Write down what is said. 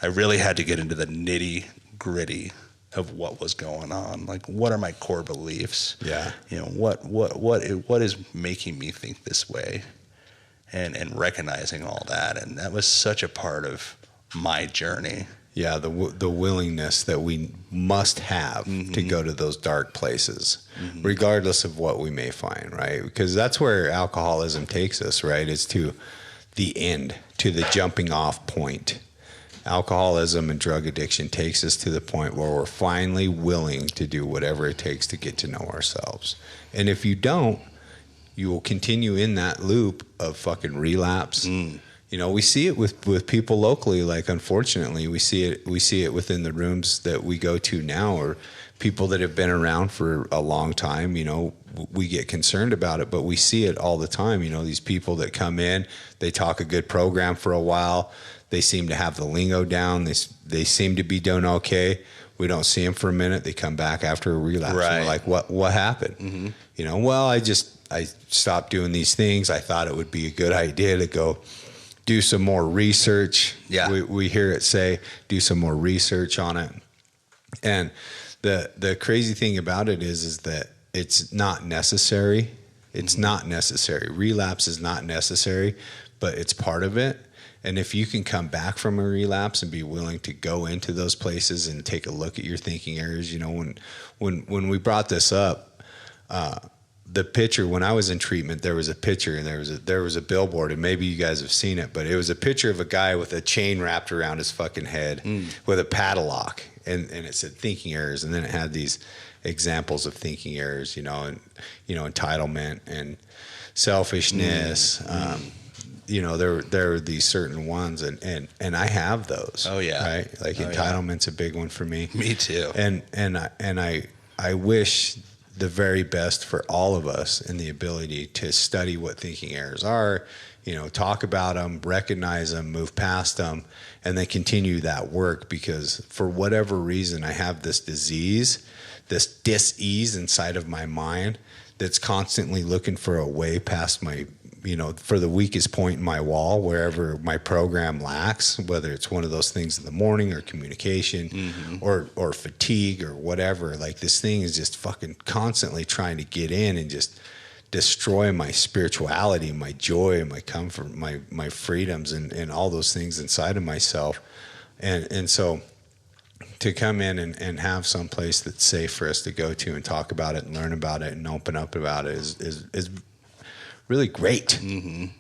I really had to get into the nitty gritty of what was going on. Like, what are my core beliefs? Yeah. You know, what is making me think this way, and recognizing all that. And that was such a part of my journey. Yeah, the willingness that we must have Mm-hmm. to go to those dark places, Mm-hmm. regardless of what we may find, right? Because that's where alcoholism takes us, right? Is to the end, to the jumping off point. Alcoholism and drug addiction takes us to the point where we're finally willing to do whatever it takes to get to know ourselves. And if you don't, you will continue in that loop of fucking relapse. You know, we see it with people locally. Like, unfortunately, we see it within the rooms that we go to now, or people that have been around for a long time. You know, we get concerned about it, but we see it all the time. You know, these people that come in, they talk a good program for a while. They seem to have the lingo down. They seem to be doing okay. We don't see them for a minute. They come back after a relapse. Right. And we're like, what happened? Mm-hmm. You know, well, I stopped doing these things. I thought it would be a good idea to go do some more research. Yeah. We hear it say, do some more research on it. And the crazy thing about it is that it's not necessary. It's not necessary. Relapse is not necessary, but it's part of it. And if you can come back from a relapse and be willing to go into those places and take a look at your thinking areas, you know, when we brought this up, the picture, when I was in treatment, there was a picture, and there was a billboard, and maybe you guys have seen it, but it was a picture of a guy with a chain wrapped around his fucking head with a padlock, and it said thinking errors, and then it had these examples of thinking errors, you know, and, you know, entitlement and selfishness. You know, there are these certain ones, and I have those. Oh yeah. Right? Like, entitlement's a big one for me. Me too. And I wish the very best for all of us in the ability to study what thinking errors are, you know, talk about them, recognize them, move past them, and then continue that work. Because for whatever reason, I have this disease, this dis-ease inside of my mind that's constantly looking for a way past my, you know, for the weakest point in my wall, wherever my program lacks, whether it's one of those things in the morning, or communication, or fatigue, or whatever. Like, this thing is just fucking constantly trying to get in and just destroy my spirituality, my joy, my comfort, my freedoms, and all those things inside of myself. And so to come in and have some place that's safe for us to go to and talk about it and learn about it and open up about it is really great.